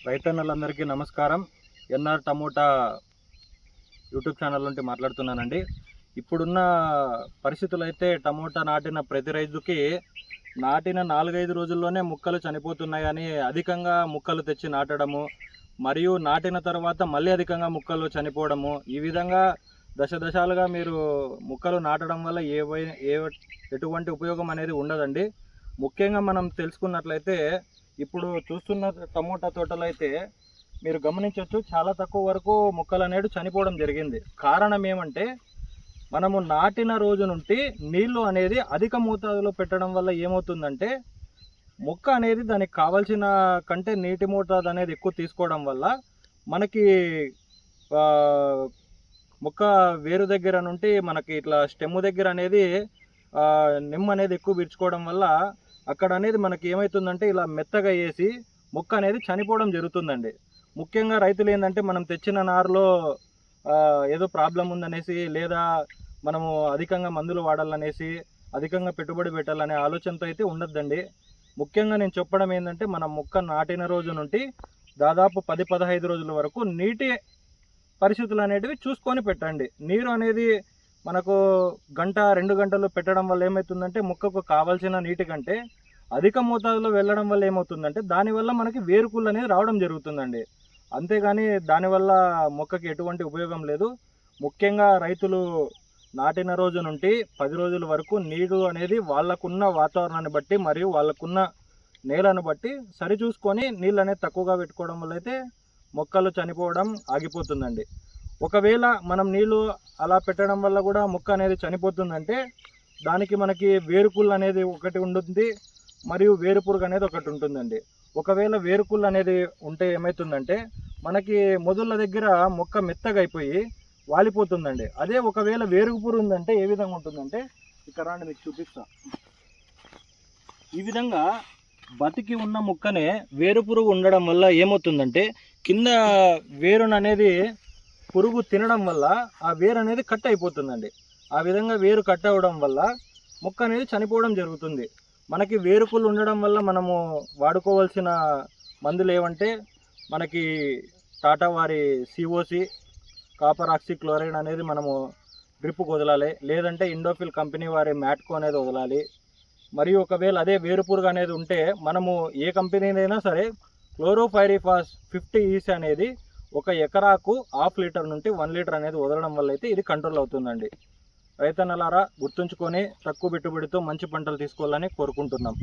రైతన్నలందరికీ నమస్కారం. NR tomato YouTube channel నుండి మాట్లాడుతున్నానండి. ఇప్పుడున్న పరిస్థితులు అయితే టమోటా నాటిన ప్రతి రైతుకి నాటిన 4-5 రోజుల్లోనే ముక్కలు చనిపోతున్నాయని అధికంగా ముక్కలు తెచ్చి నాటడము, మరియు నాటిన తర్వాత మళ్ళీ అధికంగా ముక్కలు చనిపోవడము, ఈ విధంగా దశలుగా మీరు ముక్కలు నాటడం వల్ల ఎటువంటి ఉపయోగం అనేది ఉండదండి. ముఖ్యంగా మనం తెలుసుకున్నట్లయితే ఇప్పుడు చూస్తున్న టమోటా తోటలో అయితే మీరు గమనించవచ్చు, చాలా తక్కువ వరకు మొక్కలు అనేవి చనిపోవడం జరిగింది. కారణం ఏమంటే మనము నాటిన రోజు నుండి నీళ్లు అనేది అధిక మోతాదులో పెట్టడం వల్ల ఏమవుతుందంటే మొక్క అనేది దానికి కావాల్సిన కంటే నీటి మోతాదు అనేది ఎక్కువ తీసుకోవడం వల్ల మనకి మొక్క వేరు దగ్గర నుండి మనకి ఇట్లా స్టెమ్ దగ్గర అనేది నిమ్మ అనేది ఎక్కువ విరుచుకోవడం వల్ల అక్కడ అనేది మనకి ఏమవుతుందంటే ఇలా మెత్తగా వేసి మొక్క అనేది చనిపోవడం జరుగుతుందండి. ముఖ్యంగా రైతులు ఏంటంటే మనం తెచ్చిన నారులో ఏదో ప్రాబ్లం ఉందనేసి, లేదా మనము అధికంగా మందులు వాడాలనేసి, అధికంగా పెట్టుబడి పెట్టాలనే ఆలోచనతో అయితే ఉండద్దండి. ముఖ్యంగా నేను చెప్పడం ఏంటంటే మన మొక్క నాటిన రోజు నుండి దాదాపు 10-15 రోజుల వరకు నీటి పరిస్థితులు అనేటివి చూసుకొని పెట్టండి. నీరు అనేది మనకు 1-2 గంటలు పెట్టడం వల్ల ఏమవుతుందంటే మొక్కకు కావాల్సిన నీటి కంటే అధిక మోతాదులో వెళ్ళడం వల్ల ఏమవుతుందంటే దానివల్ల మనకి వేరుకుళ్ళు అనేది రావడం జరుగుతుందండి. అంతేగాని దానివల్ల మొక్కకి ఎటువంటి ఉపయోగం లేదు. ముఖ్యంగా రైతులు నాటిన రోజు నుండి 10 రోజుల వరకు నీరు అనేది వాళ్ళకున్న వాతావరణాన్ని బట్టి మరియు వాళ్ళకున్న నేలను బట్టి సరిచూసుకొని నీళ్ళు అనేది తక్కువగా పెట్టుకోవడం వల్ల అయితే మొక్కలు చనిపోవడం ఆగిపోతుందండి. ఒకవేళ మనం నీళ్ళు అలా పెట్టడం వల్ల కూడా మొక్క అనేది చనిపోతుందంటే దానికి మనకి వేరుకుళ్ళు అనేది ఒకటి ఉంటుంది, మరియు వేరుపురుగు అనేది ఒకటి ఉంటుందండి. ఒకవేళ వేరుకుళ్ళు అనేది ఉంటే ఏమవుతుందంటే మనకి మొదళ్ళ దగ్గర మొక్క మెత్తగా అయిపోయి వాలిపోతుందండి. అదే ఒకవేళ వేరుగుపురుగు ఉందంటే ఏ విధంగా ఉంటుందంటే ఇక్కడ రాండి మీకు చూపిస్తా. ఈ విధంగా బతికి ఉన్న మొక్కనే వేరుపురుగు ఉండడం వల్ల ఏమవుతుందంటే కింద వేరును అనేది పురుగు తినడం వల్ల ఆ వేరు అనేది కట్ అయిపోతుందండి. ఆ విధంగా వేరు కట్ అవ్వడం వల్ల మొక్క అనేది చనిపోవడం జరుగుతుంది. మనకి వేరుకుళ్ళు ఉండడం వల్ల మనము వాడుకోవాల్సిన మందులు ఏమంటే మనకి టాటా వారి COC కాపర్ ఆక్సీ క్లోరైడ్ అనేది మనము డ్రిప్కు వదలాలి, లేదంటే ఇండోఫిల్ కంపెనీ వారి మ్యాట్కో అనేది వదలాలి. మరియు ఒకవేళ అదే వేరుపురుగు అనేది ఉంటే మనము ఏ కంపెనీనైనా సరే క్లోరోపైరిఫాస్ 50 EC అనేది 1 ఎకరాకు 1/2 లీటర్ నుండి 1 లీటర్ అనేది వదలడం వల్ల అయితే ఇది కంట్రోల్ అవుతుందండి. రైతన్నలారా గుర్తుంచుకొని తక్కువ పెట్టుబడితో మంచి పంటలు తీసుకోవాలని కోరుకుంటున్నాం.